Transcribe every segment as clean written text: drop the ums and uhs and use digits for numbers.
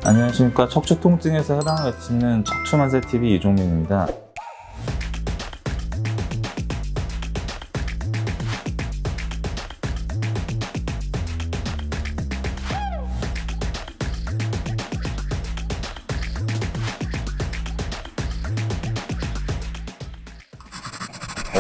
안녕하십니까. 척추 통증에서 해방을 외치는 척추만세TV 이종민입니다.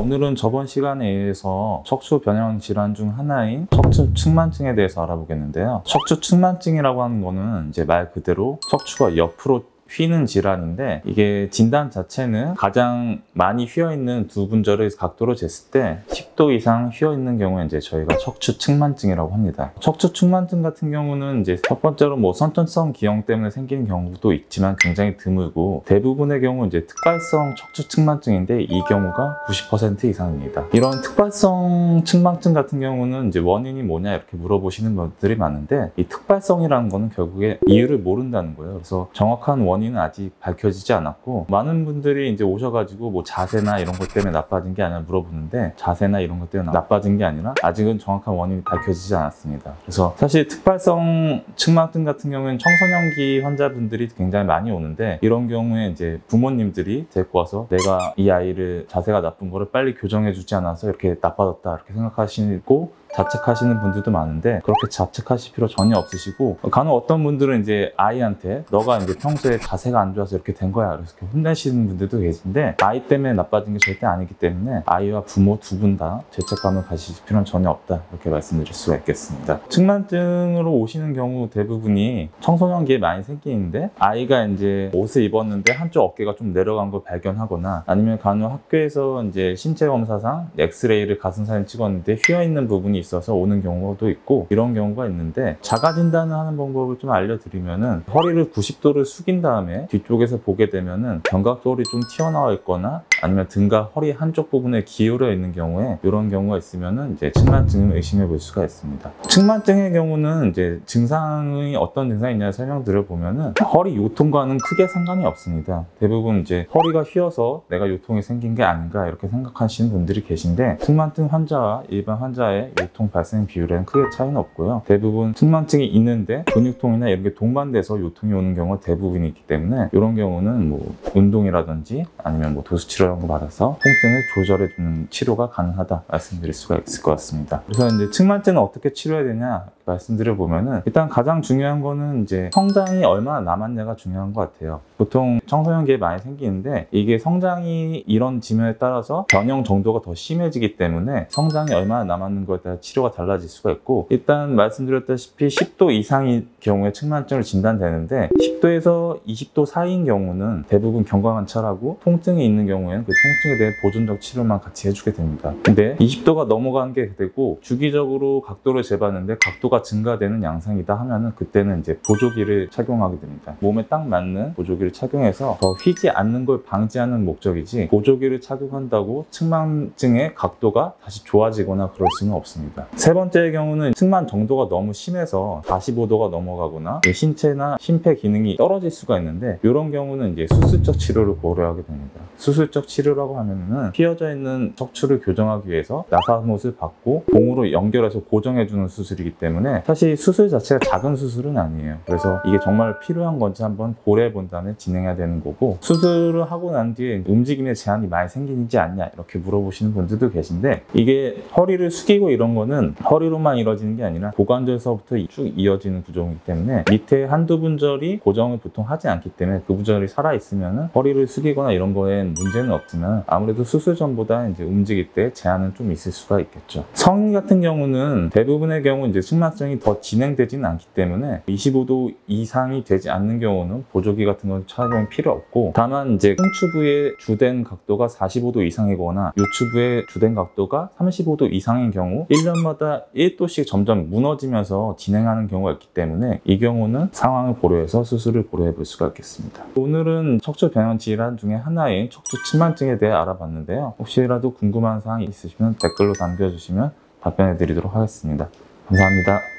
오늘은 저번 시간에 이어서 척추 변형 질환 중 하나인 척추 측만증에 대해서 알아보겠는데요. 척추 측만증이라고 하는 거는 이제 말 그대로 척추가 옆으로 휘는 질환인데, 이게 진단 자체는 가장 많이 휘어있는 두 분절의 각도로 쟀을 때 10도 이상 휘어있는 경우에 이제 저희가 척추 측만증이라고 합니다. 척추 측만증 같은 경우는 이제 첫 번째로 선천성 기형 때문에 생기는 경우도 있지만 굉장히 드물고, 대부분의 경우 이제 특발성 척추 측만증인데 이 경우가 90% 이상입니다. 이런 특발성 측만증 같은 경우는 이제 원인이 뭐냐 이렇게 물어보시는 분들이 많은데, 이 특발성이라는 거는 결국에 이유를 모른다는 거예요. 그래서 정확한 원인은 아직 밝혀지지 않았고, 많은 분들이 이제 오셔가지고 뭐 자세나 이런 것 때문에 나빠진 게 아니라 물어보는데, 자세나 이런 것 때문에 나빠진 게 아니라 아직은 정확한 원인이 밝혀지지 않았습니다. 그래서 사실 특발성 측만증 같은 경우에는 청소년기 환자분들이 굉장히 많이 오는데, 이런 경우에 이제 부모님들이 데리고 와서 내가 이 아이를 자세가 나쁜 거를 빨리 교정해 주지 않아서 이렇게 나빠졌다 이렇게 생각하시고 자책하시는 분들도 많은데, 그렇게 자책하실 필요 전혀 없으시고, 간혹 어떤 분들은 이제 아이한테 너가 이제 평소에 자세가 안 좋아서 이렇게 된 거야 그래서 이렇게 혼내시는 분들도 계신데, 아이 때문에 나빠진 게 절대 아니기 때문에 아이와 부모 두 분 다 죄책감을 가지실 필요는 전혀 없다 이렇게 말씀드릴 수가 있겠습니다. 측만증으로 오시는 경우 대부분이 청소년기에 많이 생기는데, 아이가 이제 옷을 입었는데 한쪽 어깨가 좀 내려간 걸 발견하거나, 아니면 간혹 학교에서 이제 신체 검사상 엑스레이를 가슴 사진 찍었는데 휘어 있는 부분이 있어서 오는 경우도 있고, 이런 경우가 있는데, 자가 진단을 하는 방법을 좀 알려드리면은, 허리를 90도를 숙인 다음에 뒤쪽에서 보게 되면은 견갑골이 좀 튀어나와 있거나, 아니면 등과 허리 한쪽 부분에 기울어 있는 경우에, 이런 경우가 있으면은 이제 측만증을 의심해 볼 수가 있습니다. 측만증의 경우는 이제 증상이 어떤 증상이 있냐를 설명드려 보면은, 허리 요통과는 크게 상관이 없습니다. 대부분 이제 허리가 휘어서 내가 요통이 생긴 게 아닌가 이렇게 생각하시는 분들이 계신데, 측만증 환자와 일반 환자의 요통 발생 비율에는 크게 차이는 없고요. 대부분 측만증이 있는데 근육통이나 이런 게 동반돼서 요통이 오는 경우가 대부분이 있기 때문에, 이런 경우는 뭐 운동이라든지 아니면 뭐 도수치료 이런 거 받아서 통증을 조절해주는 치료가 가능하다 말씀드릴 수가 있을 것 같습니다. 그래서 이제 측만증은 어떻게 치료해야 되냐 말씀드려 보면은, 일단 가장 중요한 거는 이제 성장이 얼마나 남았냐가 중요한 것 같아요. 보통 청소년기에 많이 생기는데, 이게 성장이 이런 지면에 따라서 변형 정도가 더 심해지기 때문에 성장이 얼마나 남았는 거에 따라 치료가 달라질 수가 있고, 일단 말씀드렸다시피 10도 이상의 경우에 측만증을 진단되는데, 10도에서 20도 사이인 경우는 대부분 경과관찰하고, 통증이 있는 경우에는 그 통증에 대해 보존적 치료만 같이 해주게 됩니다. 근데 20도가 넘어간 게 되고 주기적으로 각도를 재봤는데 각도가 증가되는 양상이다 하면은, 그때는 이제 보조기를 착용하게 됩니다. 몸에 딱 맞는 보조기를 착용해서 더 휘지 않는 걸 방지하는 목적이지, 보조기를 착용한다고 측만증의 각도가 다시 좋아지거나 그럴 수는 없습니다. 세 번째의 경우는 측만 정도가 너무 심해서 45도가 넘어가거나 신체나 심폐 기능이 떨어질 수가 있는데, 이런 경우는 이제 수술적 치료를 고려하게 됩니다. 수술적 치료라고 하면은 휘어져 있는 척추를 교정하기 위해서 나사못을 받고 봉으로 연결해서 고정해주는 수술이기 때문에, 사실 수술 자체가 작은 수술은 아니에요. 그래서 이게 정말 필요한 건지 한번 고려해 본 다음에 진행해야 되는 거고, 수술을 하고 난 뒤에 움직임에 제한이 많이 생기지 않냐 이렇게 물어보시는 분들도 계신데, 이게 허리를 숙이고 이런 거는 허리로만 이루어지는 게 아니라 고관절서부터 쭉 이어지는 구조이기 때문에, 밑에 한두 분절이 고정을 보통 하지 않기 때문에 그 분절이 살아있으면 허리를 숙이거나 이런 거엔 문제는 없지만, 아무래도 수술 전보다 이제 움직일 때 제한은 좀 있을 수가 있겠죠. 성인 같은 경우는 대부분의 경우 이제 측만증이 더 진행되지는 않기 때문에 25도 이상이 되지 않는 경우는 보조기 같은 건 착용 필요 없고, 다만 이제 흉추부의 주된 각도가 45도 이상이거나 요추부의 주된 각도가 35도 이상인 경우 1년마다 1도씩 점점 무너지면서 진행하는 경우가 있기 때문에, 이 경우는 상황을 고려해서 수술을 고려해 볼 수가 있겠습니다. 오늘은 척추 변형 질환 중에 하나인 척추 측만증에 대해 알아봤는데요. 혹시라도 궁금한 사항이 있으시면 댓글로 남겨주시면 답변해 드리도록 하겠습니다. 감사합니다.